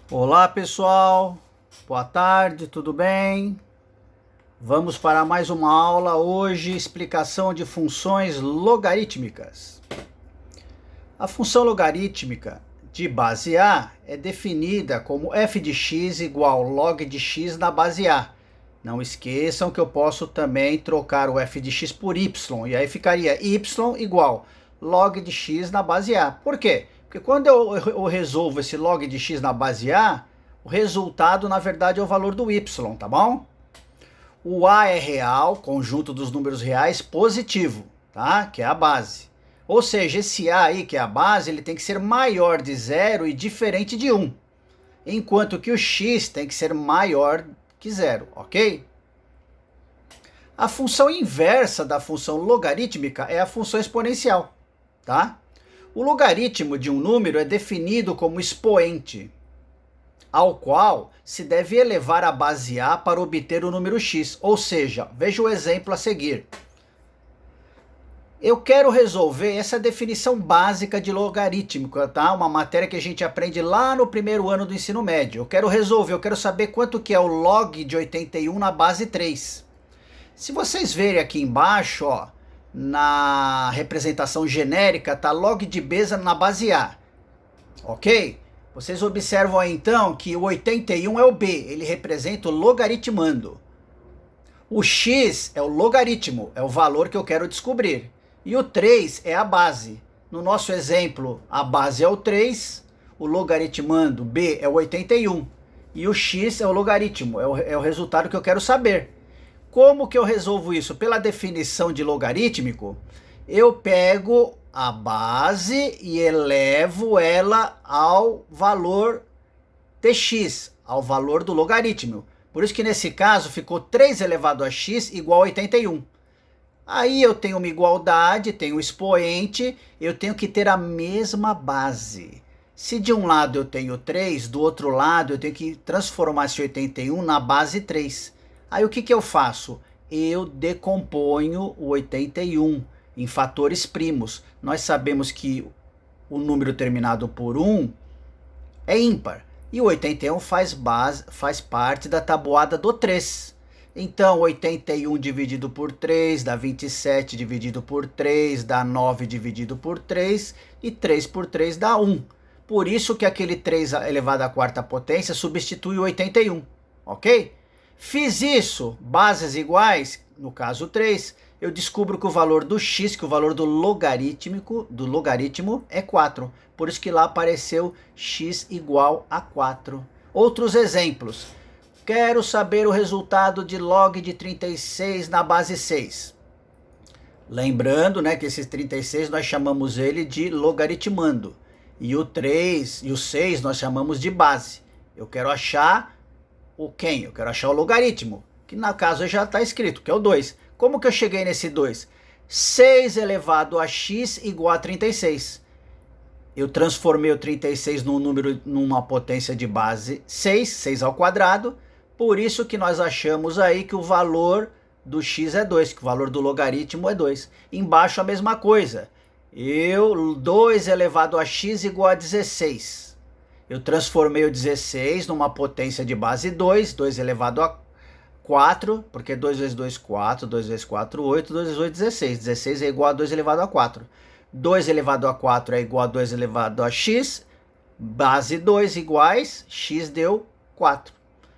Olá pessoal, boa tarde, tudo bem? Vamos para mais uma aula hoje, explicação de funções logarítmicas. A função logarítmica de base A é definida como f de x igual log de x na base A. Não esqueçam que eu posso também trocar o f de x por y, e aí ficaria y igual log de x na base A. Por quê? Porque quando eu resolvo esse log de x na base A, o resultado, na verdade, é o valor do y, tá bom? O A é real, conjunto dos números reais, positivo, tá? Que é a base. Ou seja, esse A aí, que é a base, ele tem que ser maior de 0 e diferente de 1. Enquanto que o x tem que ser maior que 0, ok? A função inversa da função logarítmica é a função exponencial, tá? O logaritmo de um número é definido como expoente, ao qual se deve elevar a base A para obter o número x. Ou seja, veja o exemplo a seguir. Eu quero resolver essa definição básica de logarítmico, tá? Uma matéria que a gente aprende lá no primeiro ano do ensino médio. Eu quero saber quanto que é o log de 81 na base 3. Se vocês verem aqui embaixo, ó, na representação genérica, tá log de B na base A, ok? Vocês observam aí então que o 81 é o B, ele representa o logaritmando. O x é o logaritmo, é o valor que eu quero descobrir. E o 3 é a base. No nosso exemplo, a base é o 3, o logaritmando B é o 81. E o x é o logaritmo, é o resultado que eu quero saber. Como que eu resolvo isso? Pela definição de logarítmico, eu pego a base e elevo ela ao valor de x, ao valor do logaritmo. Por isso que nesse caso ficou 3 elevado a x igual a 81. Aí eu tenho uma igualdade, tenho um expoente, eu tenho que ter a mesma base. Se de um lado eu tenho 3, do outro lado eu tenho que transformar esse 81 na base 3. Aí o que eu faço? Eu decomponho o 81 em fatores primos. Nós sabemos que o número terminado por 1 é ímpar. E o 81 faz parte da tabuada do 3. Então, 81 dividido por 3 dá 27 dividido por 3 dá 9 dividido por 3 e 3 por 3 dá 1. Por isso que aquele 3 elevado à quarta potência substitui o 81, ok? Fiz isso, bases iguais, no caso 3, eu descubro que o valor do x, que o valor do logaritmo é 4. Por isso que lá apareceu x igual a 4. Outros exemplos. Quero saber o resultado de log de 36 na base 6. Lembrando, né, que esse 36 nós chamamos ele de logaritmando. E o 3 e o 6 nós chamamos de base. Eu quero achar o quem? Eu quero achar o logaritmo, que no caso já está escrito, que é o 2. Como que eu cheguei nesse 2? 6 elevado a x igual a 36. Eu transformei o 36 num número, numa potência de base 6, 6 ao quadrado. Por isso que nós achamos aí que o valor do x é 2, que o valor do logaritmo é 2. Embaixo a mesma coisa. 2 elevado a x igual a 16. Eu transformei o 16 numa potência de base 2, 2 elevado a 4, porque 2 vezes 2, 4, 2 vezes 4, 8, 2 vezes 8, 16. 16 é igual a 2 elevado a 4. 2 elevado a 4 é igual a 2 elevado a x, base 2 iguais, x deu 4.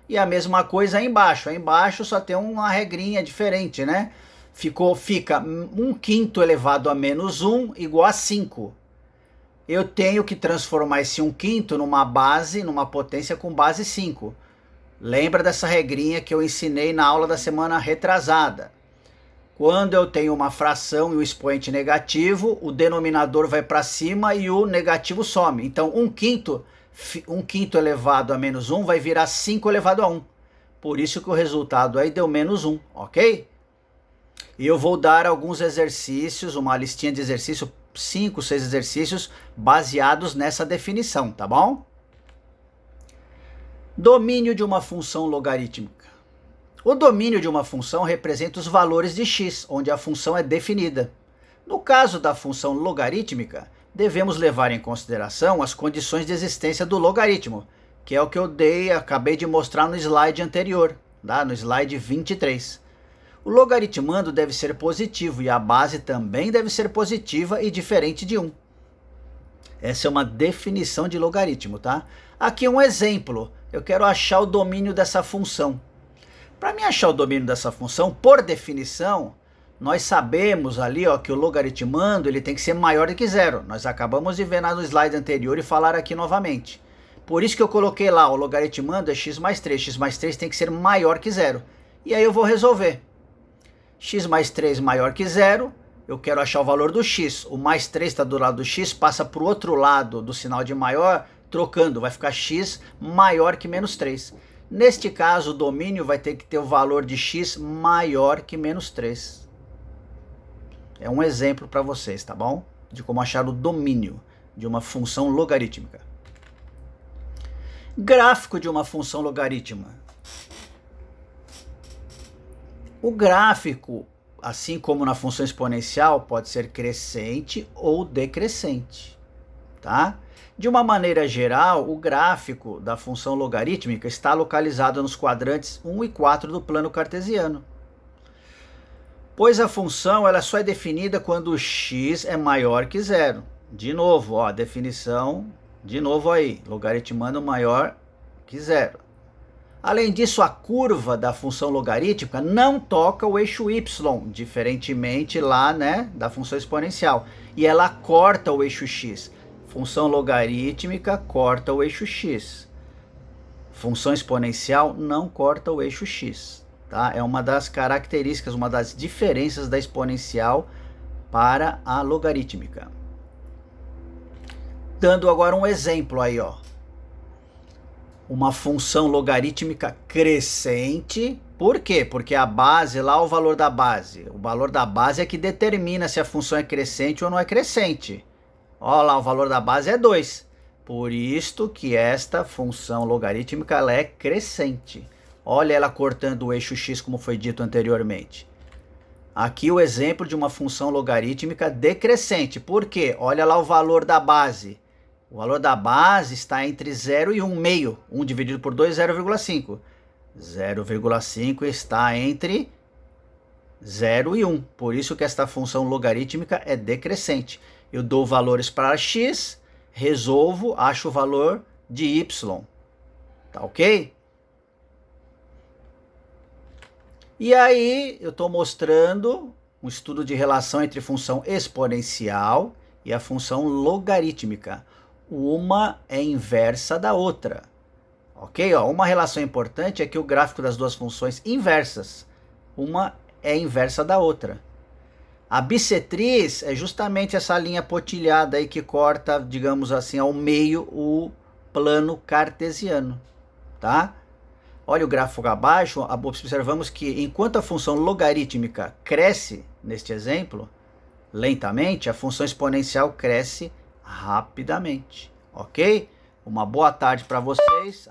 E a mesma coisa aí embaixo. Aí embaixo só tem uma regrinha diferente, né? Fica 1/5 elevado a menos 1 igual a 5. Eu tenho que transformar esse 1/5 numa base, numa potência com base 5. Lembra dessa regrinha que eu ensinei na aula da semana retrasada. Quando eu tenho uma fração e o expoente negativo, o denominador vai para cima e o negativo some. Então 1/5 elevado a menos 1 vai virar 5 elevado a 1. Por isso que o resultado aí deu menos 1, ok? E eu vou dar alguns exercícios, uma listinha de exercícios, 5, 6 exercícios baseados nessa definição, tá bom? Domínio de uma função logarítmica. O domínio de uma função representa os valores de x, onde a função é definida. No caso da função logarítmica, devemos levar em consideração as condições de existência do logaritmo, que é o que eu acabei de mostrar no slide anterior, tá? No slide 23. O logaritmando deve ser positivo e a base também deve ser positiva e diferente de 1. Essa é uma definição de logaritmo, tá? Aqui um exemplo. Eu quero achar o domínio dessa função. Para mim achar o domínio dessa função, por definição, nós sabemos ali, ó, que o logaritmando ele tem que ser maior do que zero. Nós acabamos de ver no slide anterior e falar aqui novamente. Por isso que eu coloquei lá, o logaritmando é x mais 3. X mais 3 tem que ser maior que zero. E aí eu vou resolver. X mais 3 maior que zero. Eu quero achar o valor do x. O mais 3 está do lado do x, passa para o outro lado do sinal de maior, trocando. Vai ficar x maior que menos 3. Neste caso, o domínio vai ter que ter o valor de x maior que menos 3. É um exemplo para vocês, tá bom? De como achar o domínio de uma função logarítmica. Gráfico de uma função logarítmica. O gráfico, assim como na função exponencial, pode ser crescente ou decrescente, tá? De uma maneira geral, o gráfico da função logarítmica está localizado nos quadrantes 1 e 4 do plano cartesiano. Pois a função ela só é definida quando o x é maior que zero. De novo, ó, a definição, de novo aí, logaritmando maior que zero. Além disso, a curva da função logarítmica não toca o eixo y, diferentemente lá, né, da função exponencial. E ela corta o eixo x. Função logarítmica corta o eixo x. Função exponencial não corta o eixo x. Tá? É uma das características, uma das diferenças da exponencial para a logarítmica. Dando agora um exemplo aí, ó. Uma função logarítmica crescente. Por quê? Porque a base, lá o valor da base. O valor da base é que determina se a função é crescente ou não é crescente. Olha lá, o valor da base é 2. Por isto que esta função logarítmica ela é crescente. Olha ela cortando o eixo x, como foi dito anteriormente. Aqui o exemplo de uma função logarítmica decrescente. Por quê? Olha lá o valor da base. O valor da base está entre 0 e 1, meio. 1 dividido por 2 é 0,5. 0,5 está entre 0 e 1. Por isso que esta função logarítmica é decrescente. Eu dou valores para x, resolvo, acho o valor de y. Tá ok? E aí eu estou mostrando um estudo de relação entre função exponencial e a função logarítmica. Uma é inversa da outra. Ok? Ó, uma relação importante é que o gráfico das duas funções inversas, uma é inversa da outra. A bissetriz é justamente essa linha pontilhada aí que corta, digamos assim, ao meio o plano cartesiano, tá? Olha o gráfico abaixo, observamos que enquanto a função logarítmica cresce, neste exemplo, lentamente, a função exponencial cresce rapidamente, ok? Uma boa tarde para vocês.